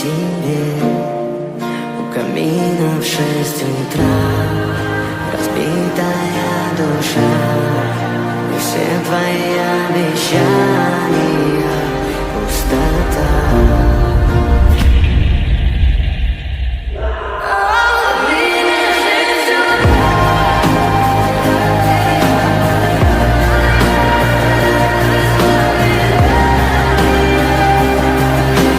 тебе у камина в 6 утра. Разбитая душа, и все твои обещания пустота.